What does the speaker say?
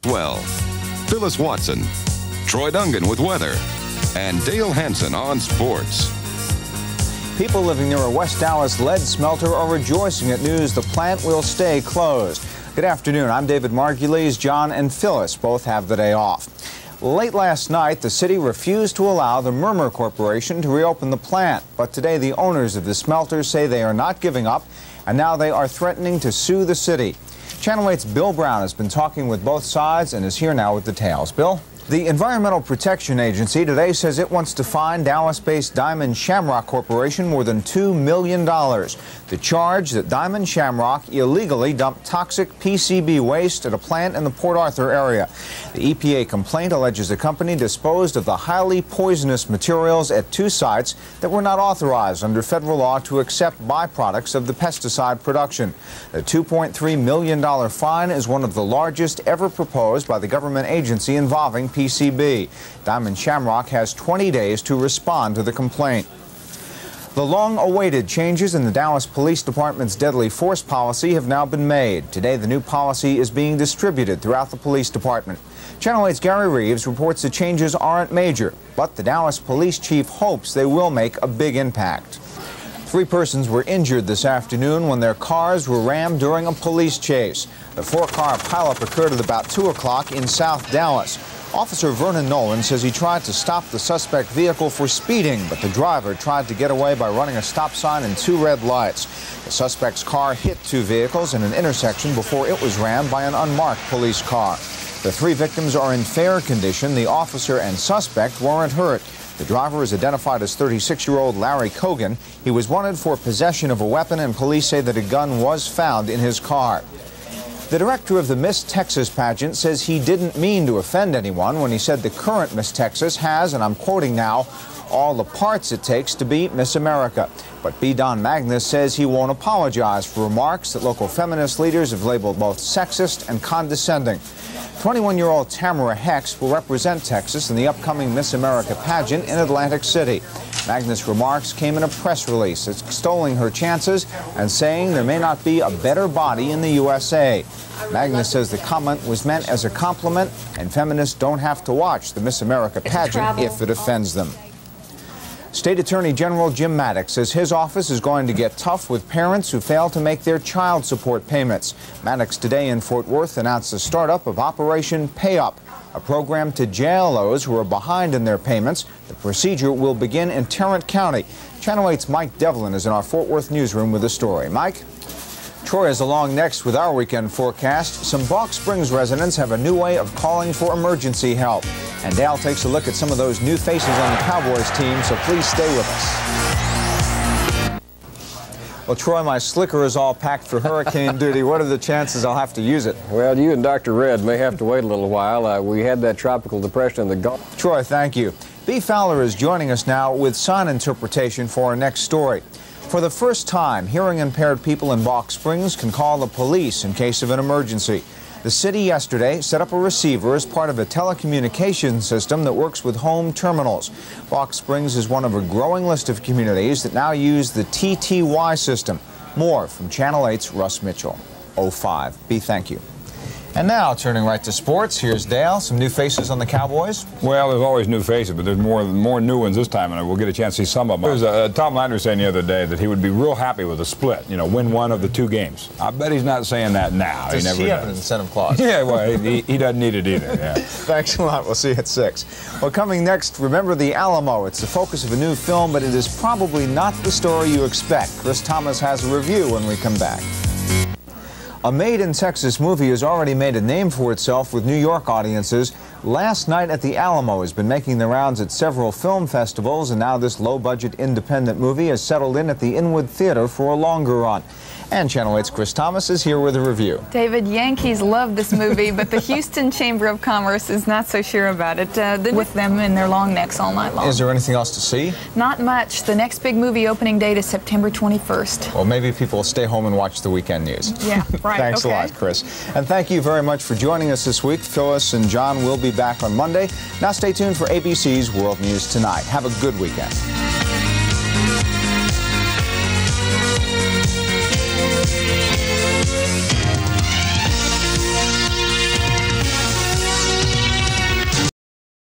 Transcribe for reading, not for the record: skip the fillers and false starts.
Well, Phyllis Watson, Troy Dungan with weather, and Dale Hanson on sports. People living near a West Dallas lead smelter are rejoicing at news the plant will stay closed. Good afternoon. I'm David Margulies. John and Phyllis both have the day off. Late last night, the city refused to allow the Murmur Corporation to reopen the plant. But today, the owners of the smelter say they are not giving up, and now they are threatening to sue the city. Channel 8's Bill Brown has been talking with both sides and is here now with details. Bill? The Environmental Protection Agency today says it wants to fine Dallas-based Diamond Shamrock Corporation more than $2 million. The charge that Diamond Shamrock illegally dumped toxic PCB waste at a plant in the Port Arthur area. The EPA complaint alleges the company disposed of the highly poisonous materials at 2 sites that were not authorized under federal law to accept byproducts of the pesticide production. The $2.3 million fine is one of the largest ever proposed by the government agency involving PCB. Diamond Shamrock has 20 days to respond to the complaint. The long-awaited changes in the Dallas Police Department's deadly force policy have now been made. Today, the new policy is being distributed throughout the police department. Channel 8's Gary Reeves reports the changes aren't major, but the Dallas police chief hopes they will make a big impact. 3 persons were injured this afternoon when their cars were rammed during a police chase. The 4-car pileup occurred at about 2 o'clock in South Dallas. Officer Vernon Nolan says he tried to stop the suspect vehicle for speeding, but the driver tried to get away by running a stop sign and 2 red lights. The suspect's car hit 2 vehicles in an intersection before it was rammed by an unmarked police car. The 3 victims are in fair condition. The officer and suspect weren't hurt. The driver is identified as 36-year-old Larry Cogan. He was wanted for possession of a weapon, and police say that a gun was found in his car. The director of the Miss Texas pageant says he didn't mean to offend anyone when he said the current Miss Texas has, and I'm quoting now, all the parts it takes to be Miss America. But B. Don Magnus says he won't apologize for remarks that local feminist leaders have labeled both sexist and condescending. 21-year-old Tamara Hex will represent Texas in the upcoming Miss America pageant in Atlantic City. Magnus' remarks came in a press release extolling her chances and saying there may not be a better body in the USA. Magnus says the comment was meant as a compliment, and feminists don't have to watch the Miss America pageant if it offends them. State Attorney General Jim Maddox says his office is going to get tough with parents who fail to make their child support payments. Maddox today in Fort Worth announced the startup of Operation Pay Up, a program to jail those who are behind in their payments. The procedure will begin in Tarrant County. Channel 8's Mike Devlin is in our Fort Worth newsroom with the story. Mike? Troy is along next with our weekend forecast. Some Balk Springs residents have a new way of calling for emergency help. And Dale takes a look at some of those new faces on the Cowboys team, so please stay with us. Well, Troy, my slicker is all packed for hurricane duty. What are the chances I'll have to use it? Well, you and Dr. Red may have to wait a little while. We had that tropical depression in the Gulf. Troy, thank you. B. Fowler is joining us now with sign interpretation for our next story. For the first time, hearing-impaired people in Balk Springs can call the police in case of an emergency. The city yesterday set up a receiver as part of a telecommunications system that works with home terminals. Balk Springs is one of a growing list of communities that now use the TTY system. More from Channel 8's Russ Mitchell. 05. B, thank you. And now, turning right to sports, here's Dale. Some new faces on the Cowboys. Well, there's always new faces, but there's more new ones this time, and we'll get a chance to see some of them. There was Tom Landry saying the other day that he would be real happy with a split, win one of the 2 games. I bet he's not saying that now. Does he have an incentive clause? Yeah, well, he doesn't need it either. Yeah. Thanks a lot. We'll see you at 6. Well, coming next, remember the Alamo. It's the focus of a new film, but it is probably not the story you expect. Chris Thomas has a review when we come back. A made-in-Texas movie has already made a name for itself with New York audiences. Last Night at the Alamo has been making the rounds at several film festivals, and now this low-budget independent movie has settled in at the Inwood Theater for a longer run. And Channel 8's Chris Thomas is here with a review. David, Yankees love this movie, but the Houston Chamber of Commerce is not so sure about it. With them in their long necks all night long. Is there anything else to see? Not much. The next big movie opening date is September 21st. Well, maybe people will stay home and watch the weekend news. Yeah, right. Thanks a lot, Chris. And thank you very much for joining us this week. Phyllis and John will be back on Monday. Now stay tuned for ABC's World News Tonight. Have a good weekend.